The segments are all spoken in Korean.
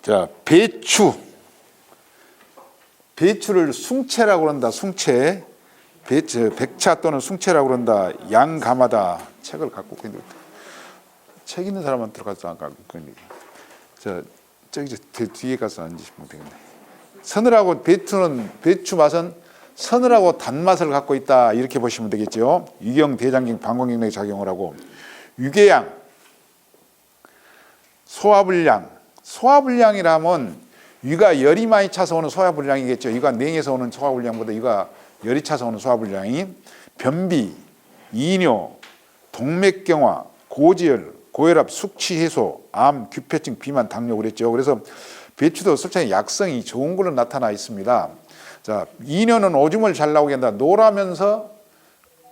자, 배추를 숭채라고 그런다. 숭채. 백차 또는 숭채라고 그런다. 양감하다. 책을 갖고 있는데 책 있는 사람만 들어가서 안 갖고 있는. 자, 저기 뒤에 가서 앉으시면 되겠네. 서늘하고 배추 맛은 서늘하고 단맛을 갖고 있다. 이렇게 보시면 되겠죠. 유경, 대장경, 방광경락에 작용을 하고 유궤양, 소화불량. 소화불량이라면 위가 열이 많이 차서 오는 소화불량이겠죠. 위가 냉해서 오는 소화불량보다 위가 열이 차서 오는 소화불량이 변비, 이뇨, 동맥경화, 고지혈, 고혈압, 숙취 해소, 암, 규폐증, 비만, 당뇨 그랬죠. 그래서 배추도 솔직히 약성이 좋은 걸로 나타나 있습니다. 자, 이뇨는 오줌을 잘 나오게 한다. 노라면서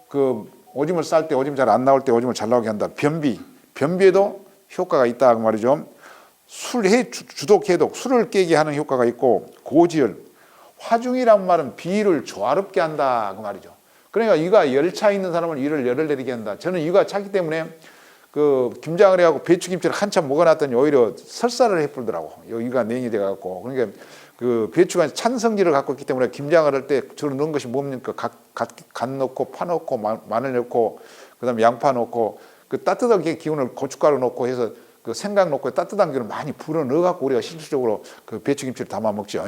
그 오줌을 쌀 때 오줌 잘 안 나올 때 오줌을 잘 나오게 한다. 변비에도 효과가 있다 그 말이죠. 주독 해독, 술을 깨게 하는 효과가 있고, 고지혈, 화중이란 말은 비위를 조화롭게 한다 그 말이죠. 그러니까 위가 열차 있는 사람은 위를 열을 내리게 한다. 저는 위가 차기 때문에 그 김장을 해갖고 배추김치를 한참 먹어놨더니 오히려 설사를 해불더라고. 위가 냉이 돼갖고. 그러니까 그 배추가 찬 성질을 갖고 있기 때문에 김장을 할 때 주로 넣은 것이 뭡니까? 갓 넣고 파 넣고 마늘 넣고 그다음에 양파 넣고 그 따뜻하게 기운을 고춧가루 넣고 해서 그 생강 넣고 따뜻한 기운을 많이 불어 넣어갖고 우리가 실질적으로 그 배추김치를 담아 먹죠.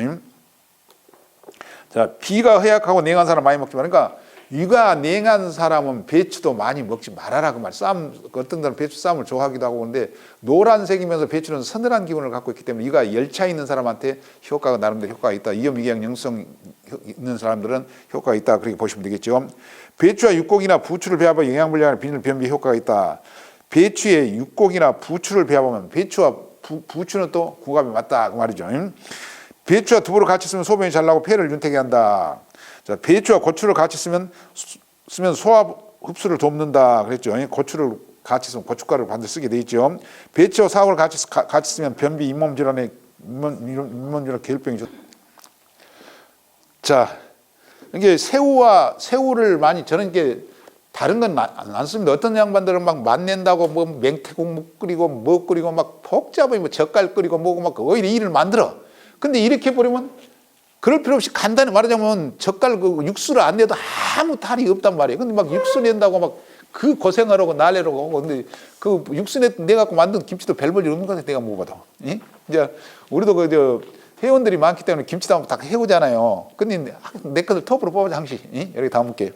자, 비가 허약하고 냉한 사람 많이 먹지만, 그러니까 위가 냉한 사람은 배추도 많이 먹지 말아라 그 말. 어떤 사람은 배추 쌈을 좋아하기도 하고 그런데 노란색이면서 배추는 서늘한 기운을 갖고 있기 때문에 위가 열차 있는 사람한테 효과가 나름대로 효과가 있다. 이염이경 영성 있는 사람들은 효과가 있다. 그렇게 보시면 되겠죠. 배추와 육고기나 부추를 배합하여 영양불량을 비늘 변비 효과가 있다. 배추에 육고기나 부추를 배합하면 배추와 부추는 또 궁합이 맞다 그 말이죠. 배추와 두부를 같이 쓰면 소변이 잘 나고 폐를 윤택하게 한다. 자, 배추와 고추를 같이 쓰면 소화 흡수를 돕는다 그랬죠. 고추를 같이 쓰면 고춧가루를 반드시 쓰게 돼 있죠. 배추와 사과를 같이 쓰면 변비, 잇몸 질환에 계혈병이 좋다. 자, 이게 새우를 많이 저는 이게 다른 건 안 씁니다. 어떤 양반들은 막 맛낸다고 뭐 맹태국 끓이고 뭐 끓이고 막 복잡하게 뭐 젓갈 끓이고 뭐고 막 오히려 일을 만들어. 근데 이렇게 버리면 그럴 필요 없이 간단히 말하자면 젓갈 그 육수를 안 내도 아무 탈이 없단 말이에요. 근데 막 육수 낸다고 막 그 고생하라고 날래라고 하고 근데 그 육수 내갖고 만든 김치도 별 볼 일 없는 것 같아 내가 먹어봐도. 예? 이제 우리도 그 회원들이 많기 때문에 김치도 다 해오잖아요. 근데 내 것을 톱으로 뽑아자 항시. 예? 여기 담을게.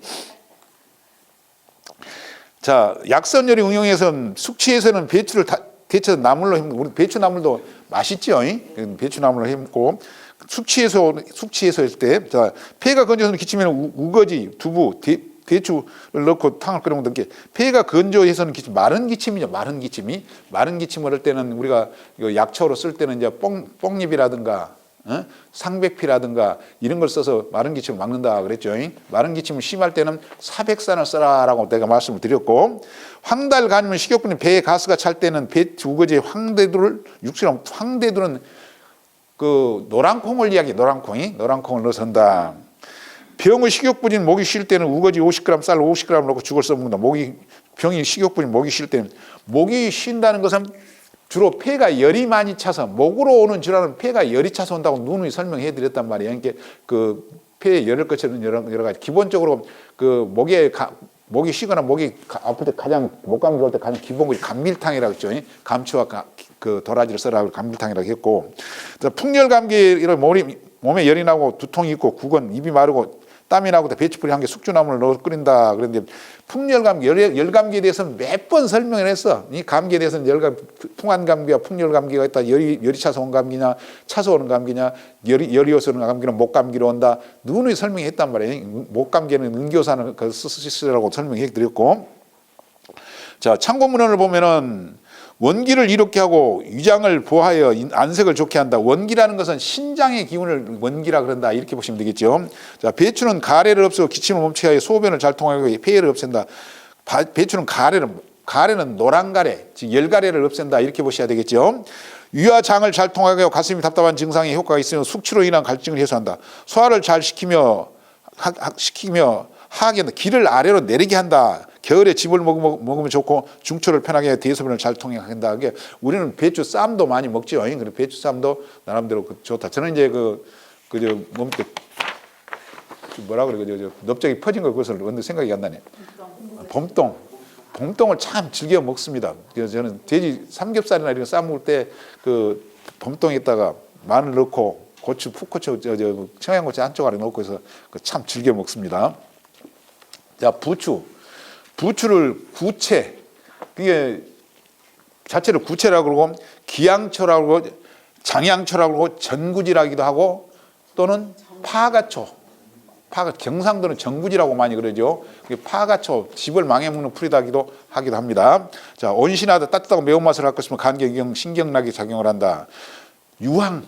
자, 약선요리 응용에서는 숙취에서는 배추를 데쳐서 나물로 해 먹고 우리 배추나물도 맛있죠. 배추나물로 해 먹고 숙취해소할 때, 자, 폐가 건조해서 기침에는 우거지, 두부, 배추를 넣고 탕을 끓여 먹는 게 폐가 건조해서는 기침, 마른 기침이죠. 마른 기침을 할 때는 우리가 약초로 쓸 때는 이제 뽕잎이라든가 상백피라든가 이런 걸 써서 마른 기침을 막는다 그랬죠. 마른 기침을 심할 때는 사백산을 써라라고 내가 말씀을 드렸고, 황달 간이면 식욕분이 배에 가스가 찰 때는 배추 우거지에 황대두를 육수랑 황대두는 그 노란콩을 이야기해. 노란콩을 넣어서 한다. 병의 식욕분인 목이 쉴 때는 우거지 50g 쌀 50g 넣고 죽을 써먹는다. 병이 식욕분인 목이 쉴 때는 목이 쉰다는 것은 주로 폐가 열이 많이 차서 목으로 오는 질환은 폐가 열이 차서 온다고 누누이 설명해 드렸단 말이에요. 그러니까 그 폐에 열을 거치는 여러 가지 기본적으로 그 목이 쉬거나 목이 아플 때 가장 목감기 올 때 가장 기본적으로 감밀탕이라고 했죠. 감추와 그 도라지를 써라고 감밀탕이라고 했고, 풍열감기 이런 몸에 열이 나고 두통이 있고 국은 입이 마르고 땀이 나고 배추뿌리 한 개 숙주나물을 넣어 끓인다. 그런데 풍열감기, 열감기에 대해서는 몇 번 설명을 했어. 이 감기에 대해서는 풍한감기와 풍열감기가 있다. 열이 차서 온 감기냐, 차서 오는 감기냐, 열이 오서 오는 감기는 목감기로 온다. 누누이 설명했단 말이에요. 목감기에는 응교산을 쓰시라고 설명해 드렸고, 자, 참고문헌을 보면은 원기를 이롭게 하고 위장을 보하여 안색을 좋게 한다. 원기라는 것은 신장의 기운을 원기라 그런다. 이렇게 보시면 되겠죠. 자, 배추는 가래를 없애고 기침을 멈추게 하여 소변을 잘 통하게 폐해를 없앤다. 배추는 가래는 노란 가래, 즉 열가래를 없앤다. 이렇게 보셔야 되겠죠. 위와 장을 잘 통하게 하고 가슴이 답답한 증상에 효과가 있으며 숙취로 인한 갈증을 해소한다. 소화를 잘 시키며 하하게 한다. 기를 아래로 내리게 한다. 겨울에 즙을 먹으면 좋고 중초를 편하게 대소변을 잘 통행한다. 그게 우리는 배추 쌈도 많이 먹죠. 그리고 배추 쌈도 나름대로 좋다. 저는 이제 뭐라 그래, 넓적이 퍼진 거 그것을 언제 생각이 안 나네. 봄동을 참 즐겨 먹습니다. 그래서 저는 돼지 삼겹살이나 이런 거 싸 먹을 때 그 봄동에다가 마늘 넣고 고추, 풋고추, 청양고추 한쪽 아래 넣고 해서 참 즐겨 먹습니다. 자, 부추를 구채, 그게 자체를 구채라고 그러고 기양초라고 그러고 장양초라고 그러고 전구지라기도 하고 또는 파가초, 경상도는 정구지라고 많이 그러죠. 파가초, 집을 망해먹는 풀이다기도 하기도 합니다. 자, 온신하다 따뜻하고 매운맛을 갖고 있으면 간경경 신경락이 작용을 한다. 유황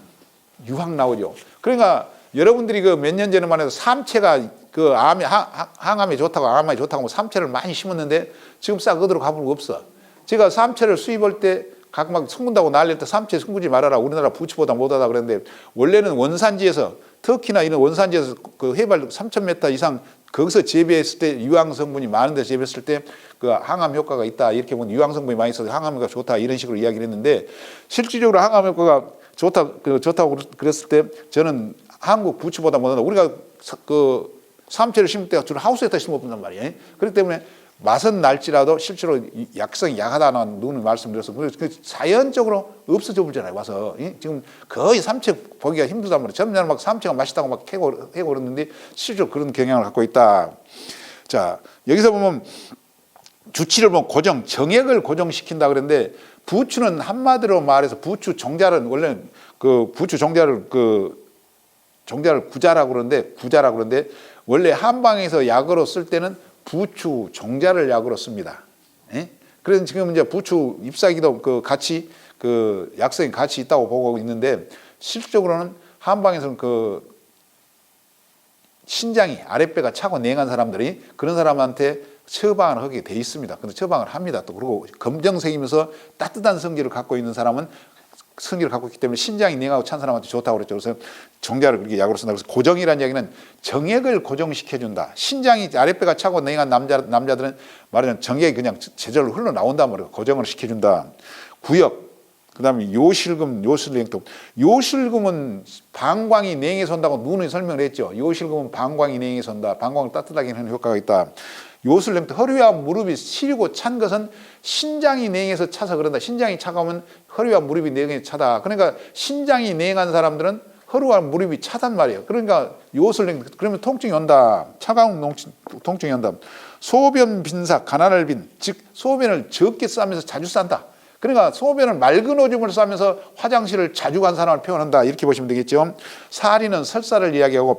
나오죠. 그러니까 여러분들이 그 몇 년 전에만 해도 삼채가 그 항암에 좋다고 암에 좋다고 삼채를 많이 심었는데 지금 싹 그대로 가볼 거 없어. 제가 삼채를 수입할 때 각 막 숨긴다고 난리할 때 삼채 숨기지 말아라. 우리나라 부추보다 못하다 그랬는데 원래는 원산지에서 터키나 이런 원산지에서 그 해발 3,000m 이상 거기서 재배했을 때 유황 성분이 많은 데 재배했을 때 그 항암 효과가 있다. 이렇게 보면 유황 성분이 많이 있어서 항암 효과가 좋다. 이런 식으로 이야기를 했는데 실질적으로 항암 효과가 좋다고 그랬을 때 저는 한국 부추보다 못하다. 우리가 그 삼채를 심을 때 주로 하우스에다 심어본단 말이에요. 그렇기 때문에 맛은 날지라도 실제로 약성이 약하다는 누누이 말씀드렸어. 그 자연적으로 없어져 버리잖아요. 와서 지금 거의 삼채 보기가 힘들단 말이에요. 전에는 막 삼채가 맛있다고 막 캐고 그러는데 실제로 그런 경향을 갖고 있다. 자, 여기서 보면 주치를 보면 정액을 고정시킨다 그랬는데 부추는 한마디로 말해서 부추 종자는 원래 그 부추 종자를 구자라고 그러는데 원래 한방에서 약으로 쓸 때는 부추 종자를 약으로 씁니다. 그래서 지금 이제 부추 잎사귀도 같이 약성이 같이 있다고 보고 있는데 실질적으로는 한방에서는 신장이 아랫배가 차고 냉한 사람들이 그런 사람한테 처방을 하게 돼 있습니다. 근데 처방을 합니다. 또 그리고 검정색이면서 따뜻한 성질을 갖고 있는 사람은 성질을 갖고 있기 때문에 신장이 냉하고 찬 사람한테 좋다고 그랬죠. 그래서 종자를 그렇게 약으로 쓴다. 그래서 고정이라는 이야기는 정액을 고정시켜준다. 신장이 아랫배가 차고 냉한 남자들은 말하자면 정액이 그냥 제절로 흘러나온단 말이에요. 고정을 시켜준다. 구역, 그 다음에 요실금은 방광이 냉해서 온다고 누누이 설명을 했죠. 요실금은 방광이 냉해서 온다. 방광을 따뜻하게 하는 효과가 있다. 요술냉도 허리와 무릎이 시리고 찬 것은 신장이 냉해서 차서 그런다. 신장이 차가우면 허리와 무릎이 냉해서 차다. 그러니까 신장이 냉한 사람들은 허리와 무릎이 차단 말이에요. 그러니까 요술냉 그러면 통증이 온다. 차가운 통증이 온다. 소변 빈사 가난을 빈, 즉 소변을 적게 싸면서 자주 싼다. 그러니까 소변을 맑은 오줌을 싸면서 화장실을 자주 간 사람을 표현한다. 이렇게 보시면 되겠죠. 사리는 설사를 이야기하고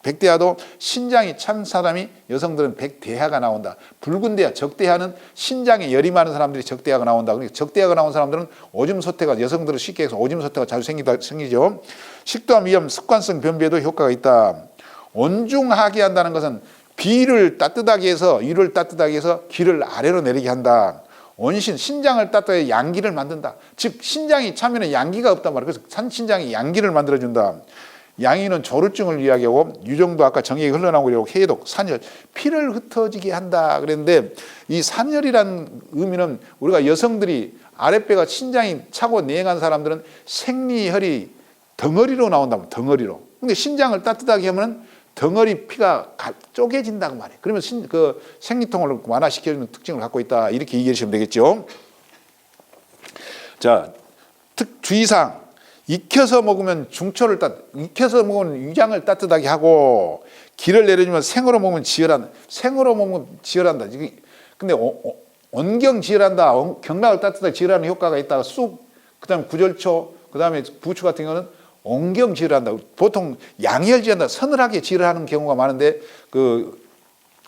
백대하도 신장이 찬 사람이 여성들은 백대하가 나온다. 붉은 대하, 적대하는 신장에 열이 많은 사람들이 적대하가 나온다. 그러니까 적대하가 나온 사람들은 오줌 소태가 여성들은 쉽게 해서 오줌 소태가 자주 생기죠. 식도암, 위암, 습관성 변비에도 효과가 있다. 온중하게 한다는 것은 비를 따뜻하게 해서 위를 따뜻하게 해서 기를 아래로 내리게 한다. 온신, 신장을 따뜻하게 양기를 만든다. 즉 신장이 차면은 양기가 없단 말이에요. 그래서 신장이 양기를 만들어준다. 양이는 조루증을 이야기하고 유정도 아까 정액이 흘러나오고 해독, 산열, 피를 흩어지게 한다 그랬는데 이 산열이라는 의미는 우리가 여성들이 아랫배가 신장이 차고 냉한 사람들은 생리혈이 덩어리로 나온다면 덩어리로. 근데 신장을 따뜻하게 하면 덩어리 피가 쪼개진다고 말해요. 그러면 생리통을 완화시켜주는 특징을 갖고 있다. 이렇게 이해하시면 되겠죠. 자, 주의사항. 익혀서 먹으면 익혀서 먹으면 위장을 따뜻하게 하고 기를 내려주면 생으로 먹으면 지혈한다. 생으로 먹으면 지혈한다. 근데 온경 지혈한다. 경락을 따뜻하게 지혈하는 효과가 있다가 쑥, 그 다음에 구절초, 그 다음에 부추 같은 경우는 온경 지혈한다. 보통 양혈 지혈한다. 서늘하게 지혈하는 경우가 많은데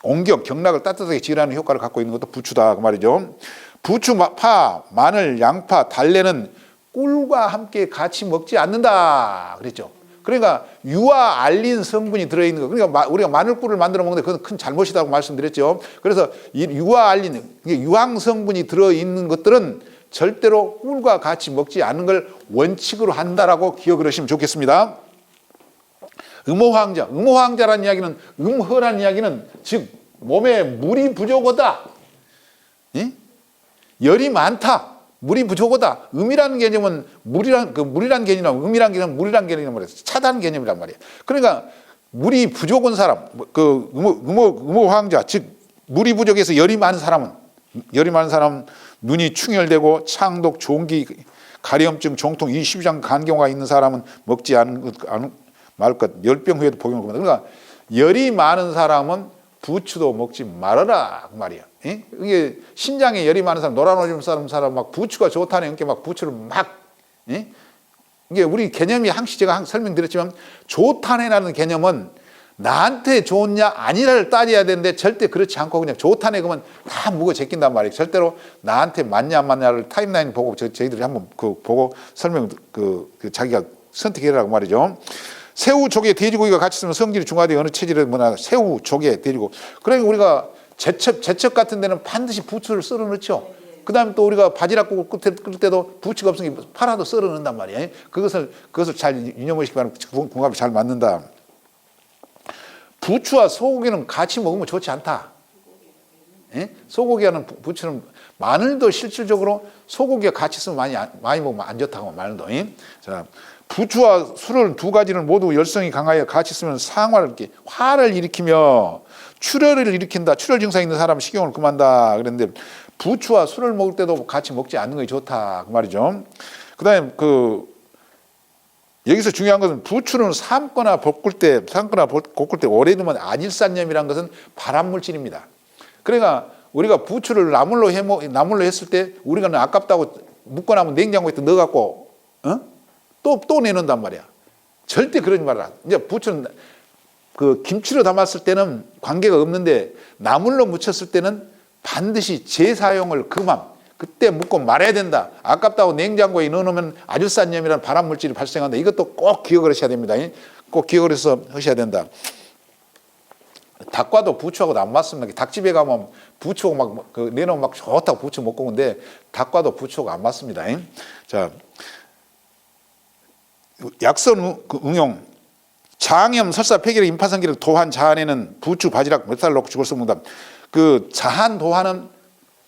온경, 경락을 따뜻하게 지혈하는 효과를 갖고 있는 것도 부추다. 그 말이죠. 부추, 파, 마늘, 양파, 달래는 꿀과 함께 같이 먹지 않는다. 그랬죠. 그러니까 유화 알린 성분이 들어있는 거. 그러니까 우리가 마늘꿀을 만들어 먹는데 그건 큰 잘못이라고 말씀드렸죠. 그래서 이 유화 알린 유황 성분이 들어있는 것들은 절대로 꿀과 같이 먹지 않는 걸 원칙으로 한다라고 기억을 하시면 좋겠습니다. 음호황자라는 이야기는 음허라는 이야기는 즉 몸에 물이 부족하다. 예? 열이 많다. 물이 부족하다. 음이라는 개념은 물이란 개념이랑 음이란 개념은 물이란 개념이란 말이에요. 차단 개념이란 말이에요. 그러니까 물이 부족한 사람, 음호황자, 즉 물이 부족해서 열이 많은 사람은 눈이 충혈되고 창독, 종기, 가려움증, 종통, 이 십이장 간경화가 있는 사람은 먹지 말 것. 열병 후에도 복용을 합니다. 그러니까 열이 많은 사람은 부추도 먹지 말아라 그 말이야. 예? 이게 신장에 열이 많은 사람, 노란오줌 사람 막 부추가 좋다는 이렇게 막 부추를 막, 예? 이게 우리 개념이 항시 제가 설명드렸지만 좋다네라는 개념은 나한테 좋냐 아니냐를 따져야 되는데 절대 그렇지 않고 그냥 좋다네 그러면 다 묵어 제낀단 말이에요. 절대로 나한테 맞냐 안 맞냐를 타임라인 보고 저희들이 한번 보고 설명 자기가 선택해라고 말이죠. 새우, 조개, 돼지고기가 같이 있으면 성질이 중화되어 어느 체질에 뭐나 새우, 조개, 돼지고기. 그러니까 우리가 제첩 같은 데는 반드시 부추를 썰어 넣죠. 그 다음에 또 우리가 바지락 끓일 때도 부추가 없으니까 파라도 썰어 넣는단 말이에요. 그것을 잘 유념하시기 바랍니다. 궁합이 잘 맞는다. 부추와 소고기는 같이 먹으면 좋지 않다. 예? 소고기와는 부추는 마늘도 실질적으로 소고기가 같이 있으면 많이 먹으면 안 좋다고 마늘도. 자, 부추와 술을 두 가지는 모두 열성이 강하여 같이 쓰면 화를 일으키며 출혈을 일으킨다. 출혈 증상 있는 사람은 식용을 금한다. 그랬는데 부추와 술을 먹을 때도 같이 먹지 않는 것이 좋다. 그 말이죠. 그 다음에 여기서 중요한 것은 부추는 삶거나 볶을 때 오래 두면 아질산염이라는 것은 발암물질입니다. 그러니까 우리가 부추를 나물로 했을 때 우리가 아깝다고 묻고 나면 냉장고에 넣어갖고 또 내놓는단 말이야. 절대 그러지 말아라. 이제 부추는 김치로 담았을 때는 관계가 없는데 나물로 무쳤을 때는 반드시 재사용을 그때 묻고 말아야 된다. 아깝다고 냉장고에 넣어놓으면 아질산염이라는 발암물질이 발생한다. 이것도 꼭 기억을 하셔야 됩니다. 꼭 기억을 해서 하셔야 된다. 닭과도 부추하고도 안 맞습니다. 닭집에 가면 부추하고 내놓으면 좋다고 부추 먹고 오는데 닭과도 부추하고 안 맞습니다. 자, 약선 응용. 장염, 설사, 폐결핵, 임파선기를 도한 자한에는 부추, 바지락 몇 살 넣고 죽을 수 없는다. 자한 도한은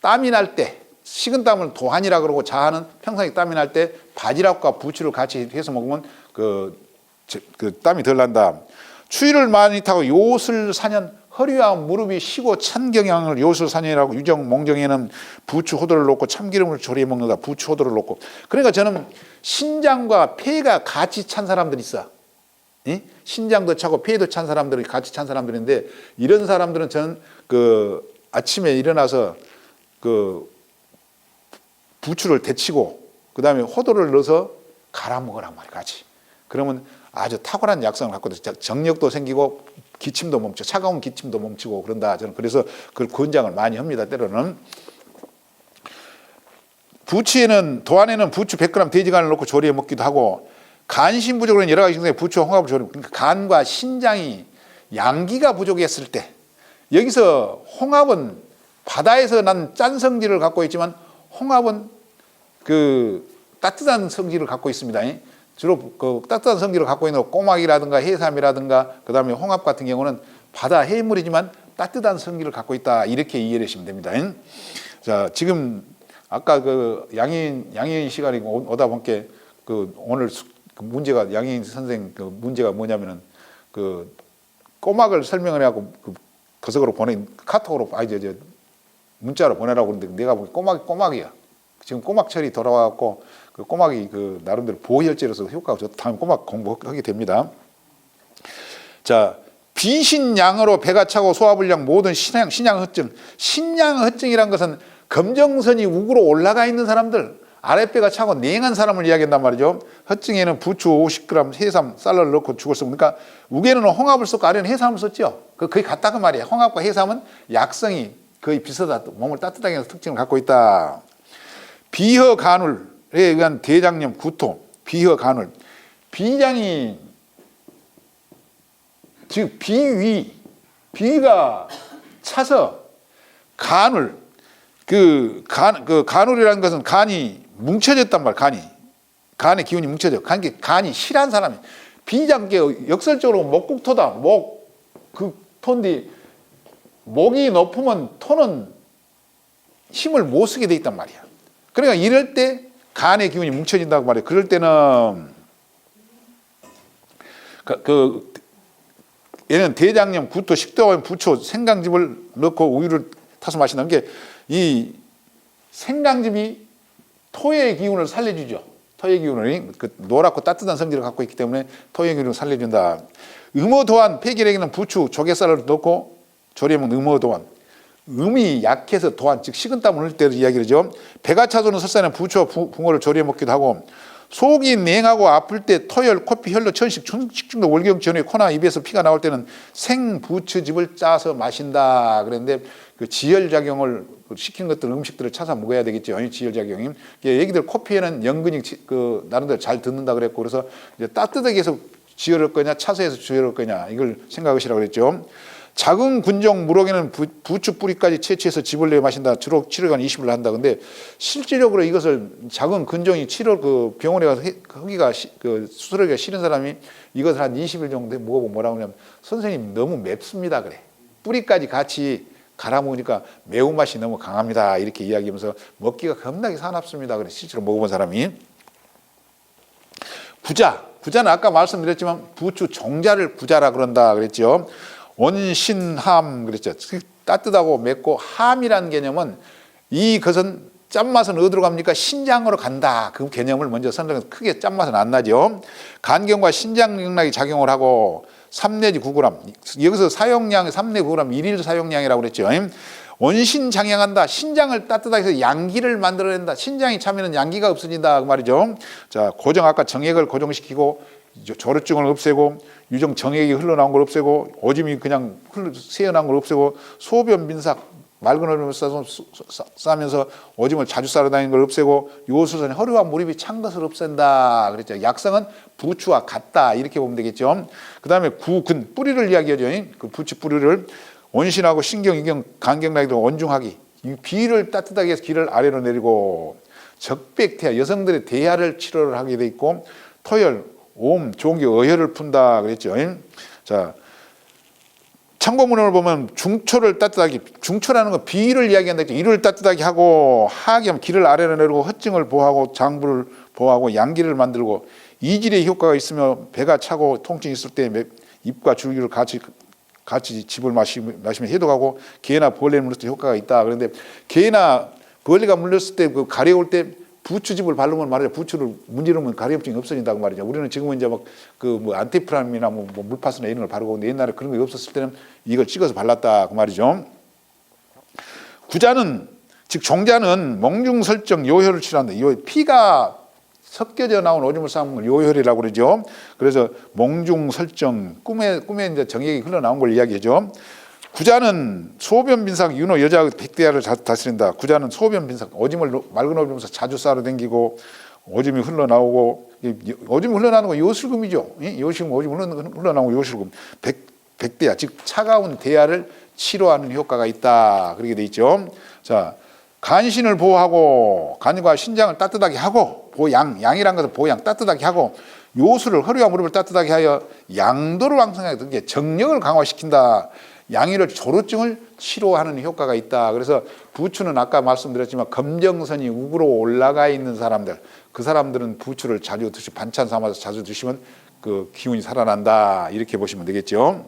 땀이 날 때, 식은땀을 도한이라 그러고 자한은 평상시 땀이 날 때 바지락과 부추를 같이 해서 먹으면 땀이 덜 난다. 추위를 많이 타고 요술사년, 허리와 무릎이 쉬고 찬 경향을 요술사년이라고 유정, 몽정에는 부추 호도를 넣고 참기름을 조리해 먹는다. 부추 호도를 넣고. 그러니까 저는 신장과 폐가 같이 찬 사람들이 있어. 예? 신장도 차고 폐도 찬 사람들이 같이 찬 사람들인데 이런 사람들은 저는 아침에 일어나서 부추를 데치고 그 다음에 호도를 넣어서 갈아 먹으란 말이야 같이. 그러면 아주 탁월한 약성을 갖고 정력도 생기고 기침도 멈추고 차가운 기침도 멈추고 그런다. 저는 그래서 그걸 권장을 많이 합니다. 때로는 도안에는 부추 100g 돼지간을 넣고 조리해 먹기도 하고 간신 부족으로는 여러 가지 증상에 부추와 홍합을 조리. 그러니까 간과 신장이 양기가 부족했을 때 여기서 홍합은 바다에서 난 짠 성질을 갖고 있지만 홍합은 따뜻한 성질을 갖고 있습니다. 주로 따뜻한 성질을 갖고 있는 꼬막이라든가 해삼이라든가 그 다음에 홍합 같은 경우는 바다 해물이지만 따뜻한 성질을 갖고 있다. 이렇게 이해를 하시면 됩니다. 자, 지금 아까 양희인 시간이 오다 보니까 오늘 문제가 양희인 선생 문제가 뭐냐면은 꼬막을 설명을 해갖고 거석으로 카톡으로 문자로 보내라고 그러는데 내가 보기 꼬막이야. 지금 꼬막철이 돌아와갖고 꼬막이 나름대로 보혈제로서 효과가 좋다. 다음 꼬막 공부하게 됩니다. 자, 비신양으로 배가 차고 소화불량 모든 신양허증. 신양허증이란 것은 검정선이 우구로 올라가 있는 사람들, 아랫배가 차고 냉한 사람을 이야기한단 말이죠. 허증에는 부추 50g, 해삼, 쌀을 넣고 죽을 수. 그러니까 우에는 홍합을 썼고 아래는 해삼을 썼죠. 거의 같다고 말이에요. 홍합과 해삼은 약성이 거의 비슷하다. 몸을 따뜻하게 하는 특징을 갖고 있다. 비허간울에 의한 대장염, 구토, 비허간울. 비장이 즉 비가 차서 간울, 간울이라는 것은 간이 뭉쳐졌단 말이야. 간의 기운이 뭉쳐져. 간이 실한 사람이. 비장께 역설적으로 목국토다. 토인데 목이 높으면 토는 힘을 못 쓰게 돼 있단 말이야. 그러니까 이럴 때 간의 기운이 뭉쳐진다고 말이야. 그럴 때는 얘는 대장염, 구토, 식도암, 부초, 생강즙을 넣고 우유를 타서 마신다는 게 이 생강즙이 토의 기운을 살려주죠. 토의 기운을 그 노랗고 따뜻한 성질을 갖고 있기 때문에 토의 기운을 살려준다. 음어도안, 폐기력에는 부추, 조개살을 넣고 조리하면 음어도안. 음이 약해서 도안, 즉 식은땀을 흘릴 때를 이야기하죠. 배가 차도는 설사는 부추와 붕어를 조리해 먹기도 하고 속이 냉하고 아플 때 토열, 코피, 혈로, 천식, 식중독, 월경, 전에 코나 입에서 피가 나올 때는 생부추즙을 짜서 마신다. 그랬는데 그 지혈작용을 시킨 것들 음식들을 찾아 먹어야 되겠죠. 지혈작용이. 얘기들 코피에는 연근이 그 나름대로 잘 듣는다 그랬고 그래서 이제 따뜻하게 해서 지혈할 거냐 차서해서 지혈할 거냐 이걸 생각하시라고 그랬죠. 작은 군종 무럭에는 부추 뿌리까지 채취해서 즙을 내어 마신다. 주로 치료간 20일 한다. 근데 실질적으로 이것을 작은 군종이 치료 그 병원에 가서 흑기가 그 수술하기가 싫은 사람이 이것을 한 20일 정도 먹어보면 뭐라고 하냐면 선생님 너무 맵습니다 그래. 뿌리까지 같이 갈아 먹으니까 매운맛이 너무 강합니다. 이렇게 이야기하면서 먹기가 겁나게 사납습니다. 그래 실제로 먹어본 사람이. 구자는 아까 말씀드렸지만 부추 종자를 구자라 그런다 그랬죠. 온신함 그랬죠. 따뜻하고 맵고 함이라는 개념은 이것은 짠맛은 어디로 갑니까? 신장으로 간다. 그 개념을 먼저 선정해서 크게 짠맛은 안 나죠. 간경과 신장영락이 작용을 하고 3 내지 9g. 여기서 사용량이 3 내지 9g 일일 사용량이라고 그랬죠. 온신장양한다. 신장을 따뜻하게 해서 양기를 만들어낸다. 신장이 차면은 양기가 없어진다. 그 말이죠. 자, 고정 아까 정액을 고정시키고 조루증을 없애고 유정 정액이 흘러나온 걸 없애고 오줌이 그냥 새어나온 걸 없애고 소변 빈삭 맑은 얼음을 싸면서 오줌을 자주 싸러 다니는 걸 없애고 요술선에 허리와 무릎이 찬 것을 없앤다 그랬죠. 약성은 부추와 같다 이렇게 보면 되겠죠. 그 다음에 구근 뿌리를 이야기하죠. 그 부추 뿌리를 온신하고 신경, 이경, 간경락이 온중하기 비를 따뜻하게 해서 기를 아래로 내리고 적백태하 여성들의 대하를 치료를 하게 돼 있고 토열 옴, 좋은 게 어혈을 푼다 그랬죠. 자, 참고문헌을 보면 중초를 따뜻하게, 중초라는 건 비를 이야기한다 했죠. 이를 따뜻하게 하고 하하게 하면 기를 아래로 내리고 허증을 보호하고 장부를 보호하고 양기를 만들고 이질의 효과가 있으며 배가 차고 통증이 있을 때 잎과 줄기를 같이 즙을 마시면 해독하고 개나 벌레 물렸을 때 효과가 있다. 그런데 개나 벌레가 물렸을 때 그 가려울 때 부추즙을 바르면 말이죠. 부추를 문지르면 가려움증이 없어진다고 말이죠. 우리는 지금은 이제 막 그 뭐 안티프람이나 뭐 물파스나 이런 걸 바르고 근데 옛날에 그런 게 없었을 때는 이걸 찍어서 발랐다 그 말이죠. 구자는 즉 종자는 몽중설정 요혈을 치료한다. 요 피가 섞여져 나온 오줌을 싸는 걸 요혈이라고 그러죠. 그래서 몽중설정 꿈에 이제 정액이 흘러나온 걸 이야기하죠. 구자는 소변 빈삭 윤호 여자 백대야를 다스린다. 구자는 소변 빈삭 오줌을 맑은 오줌에서 자주 싸러 댕기고 오줌이 흘러나오고 오줌이 흘러나오는 건 요술금이죠. 요술금 오줌 흘러나오고 요술금 백대야 즉 차가운 대야를 치료하는 효과가 있다. 그렇게 돼 있죠. 자 간신을 보호하고 간과 신장을 따뜻하게 하고 양이란 것은 보양 따뜻하게 하고 요술을 허리와 무릎을 따뜻하게 하여 양도를 왕성하게 하게 정력을 강화시킨다. 양의를 조루증을 치료하는 효과가 있다. 그래서 부추는 아까 말씀드렸지만 검정선이 우그로 올라가 있는 사람들 그 사람들은 부추를 자주 반찬 삼아서 자주 드시면 그 기운이 살아난다. 이렇게 보시면 되겠죠.